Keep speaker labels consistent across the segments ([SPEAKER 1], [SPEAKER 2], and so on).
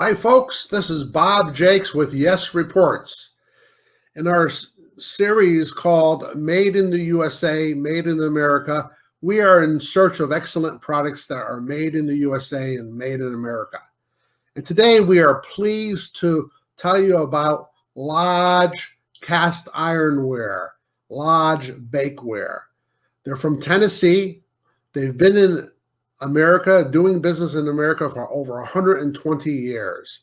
[SPEAKER 1] Hi, folks. This is Bob Jakes with Yes Reports. In our series called Made in the USA, Made in America, we are in search of excellent products that are made in the USA and made in America. And today we are pleased to tell you about Lodge Cast Ironware, Lodge Bakeware. They're from Tennessee. They've been in America, doing business in America for over 120 years.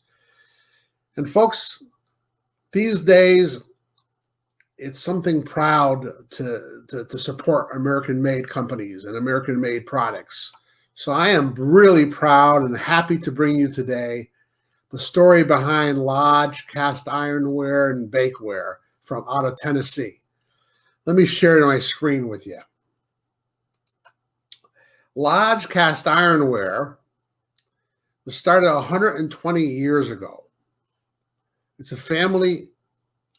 [SPEAKER 1] And folks, these days, it's something proud to support American-made companies and American-made products. So I am really proud and happy to bring you today the story behind Lodge Cast Ironware and Bakeware from out of Tennessee. Let me share my screen with you. Lodge Cast Ironware was started 120 years ago. It's a family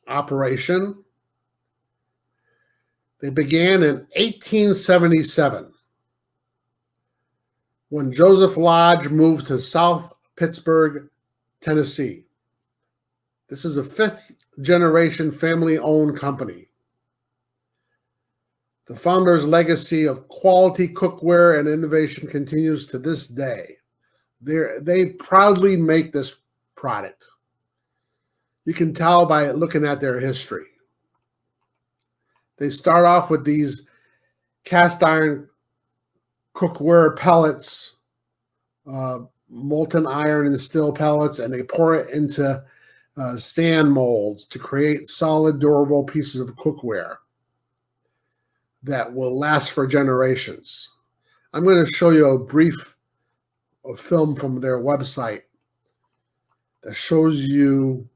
[SPEAKER 1] operation. They began in 1877 when Joseph Lodge moved to South Pittsburgh, Tennessee. This is a fifth-generation family-owned company. The founder's legacy of quality cookware and innovation continues to this day. They proudly make this product. You can tell by looking at their history. They start off with these cast iron cookware pellets, molten iron and steel pellets, and they pour it into sand molds to create solid, durable pieces of cookware that will last for generations. I'm going to show you a brief film from their website that shows you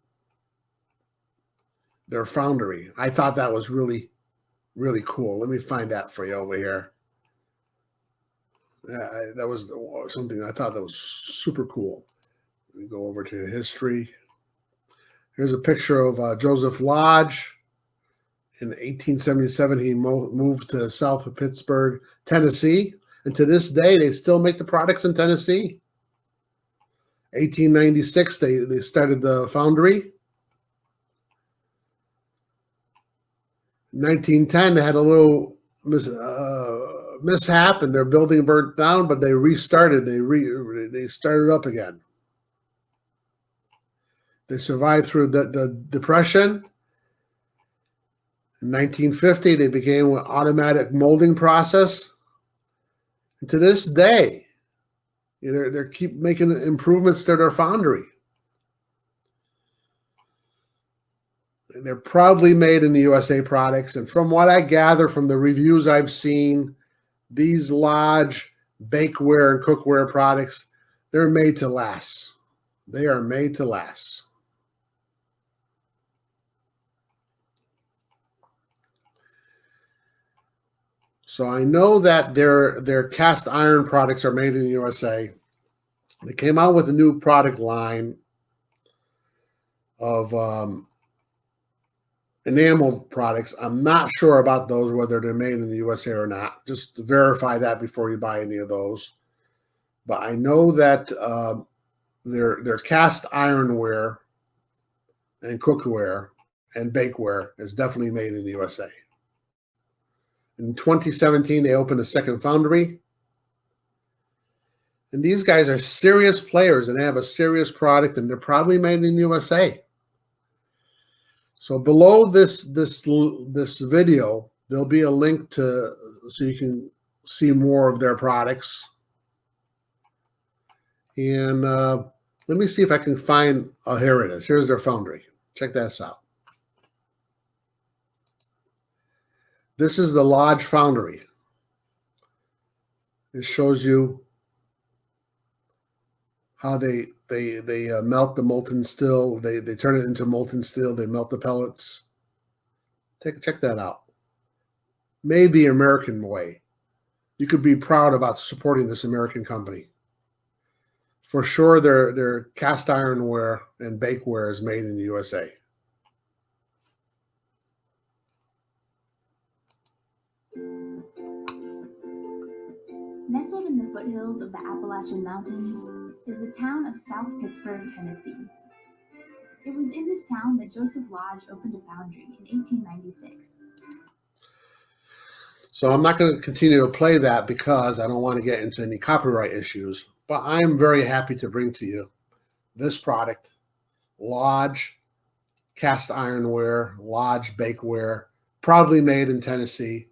[SPEAKER 1] their foundry. I thought that was really cool. Let me find that for you over here. That was something I thought that was super cool. Let me go over to history. Here's a picture of Joseph Lodge. In 1877, he moved to south of Pittsburgh, Tennessee. And to this day, they still make the products in Tennessee. 1896, they started the foundry. In 1910, they had a little mishap and their building burnt down, but they restarted. They started up again. They survived through the Depression. In 1950, they began with automatic molding process. And to this day, they keep making improvements to their foundry. They're proudly made in the USA products. And from what I gather from the reviews I've seen, these Lodge bakeware and cookware products, they're made to last. They are made to last. So I know that their cast iron products are made in the USA. They came out with a new product line of enameled products. I'm not sure about those, whether they're made in the USA or not. Just to verify that before you buy any of those. But I know that their cast ironware and cookware and bakeware is definitely made in the USA. In 2017, they opened a second foundry. And these guys are serious players, and they have a serious product, and they're proudly made in the USA. So below this video, there'll be a link so you can see more of their products. And let me see if I can find, oh, here it is. Here's their foundry. Check this out. This is the Lodge foundry. It shows you how they melt the molten steel. They turn it into molten steel. They melt the pellets. Check that out. Made the American way. You could be proud about supporting this American company. For sure, their cast ironware and bakeware is made in the USA.
[SPEAKER 2] Nestled in the foothills of the Appalachian Mountains, is the town of South Pittsburgh, Tennessee. It was in this town that Joseph Lodge opened a foundry in 1896.
[SPEAKER 1] So I'm not going to continue to play that because I don't want to get into any copyright issues, but I am very happy to bring to you this product, Lodge Cast Ironware, Lodge Bakeware, proudly made in Tennessee.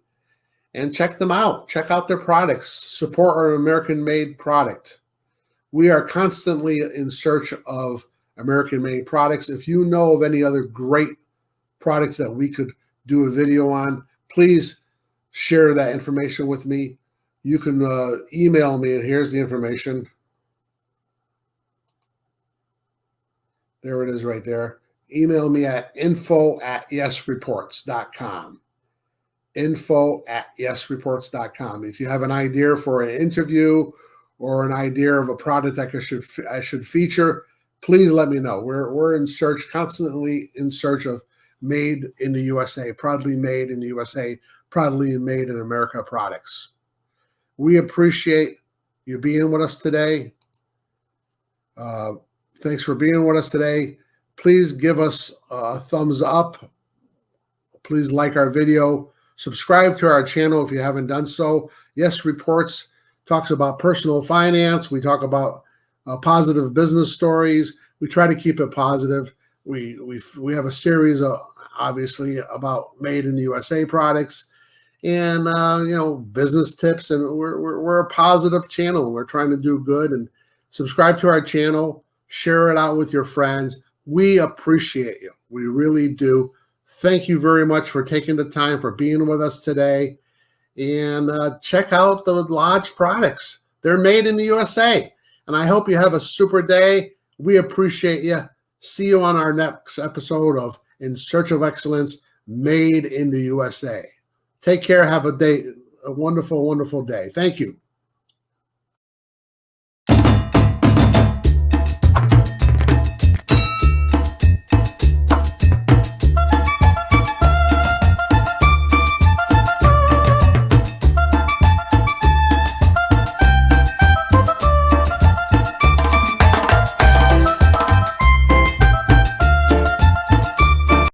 [SPEAKER 1] And check them out. Check out their products. Support our American-made product. We are constantly in search of American-made products. If you know of any other great products that we could do a video on, please share that information with me. You can email me, and here's the information. There it is right there. Email me at info@yesreports.com. info@yesreports.com. If you have an idea for an interview or an idea of a product that I should feature, please let me know. We're constantly in search of made in the USA, proudly made in the USA, proudly made in America products. We appreciate you being with us today. Thanks for being with us today. Please give us a thumbs up. Please like our video. Subscribe to our channel if you haven't done so. Yes Reports talks about personal finance. We talk about positive business stories. We try to keep it positive. We have a series, obviously, about made in the USA products and business tips. And we're a positive channel. We're trying to do good. And subscribe to our channel. Share it out with your friends. We appreciate you. We really do. Thank you very much for taking the time, for being with us today. And check out the Lodge products. They're made in the USA. And I hope you have a super day. We appreciate you. See you on our next episode of In Search of Excellence, Made in the USA. Take care. Have a wonderful, wonderful day. Thank you.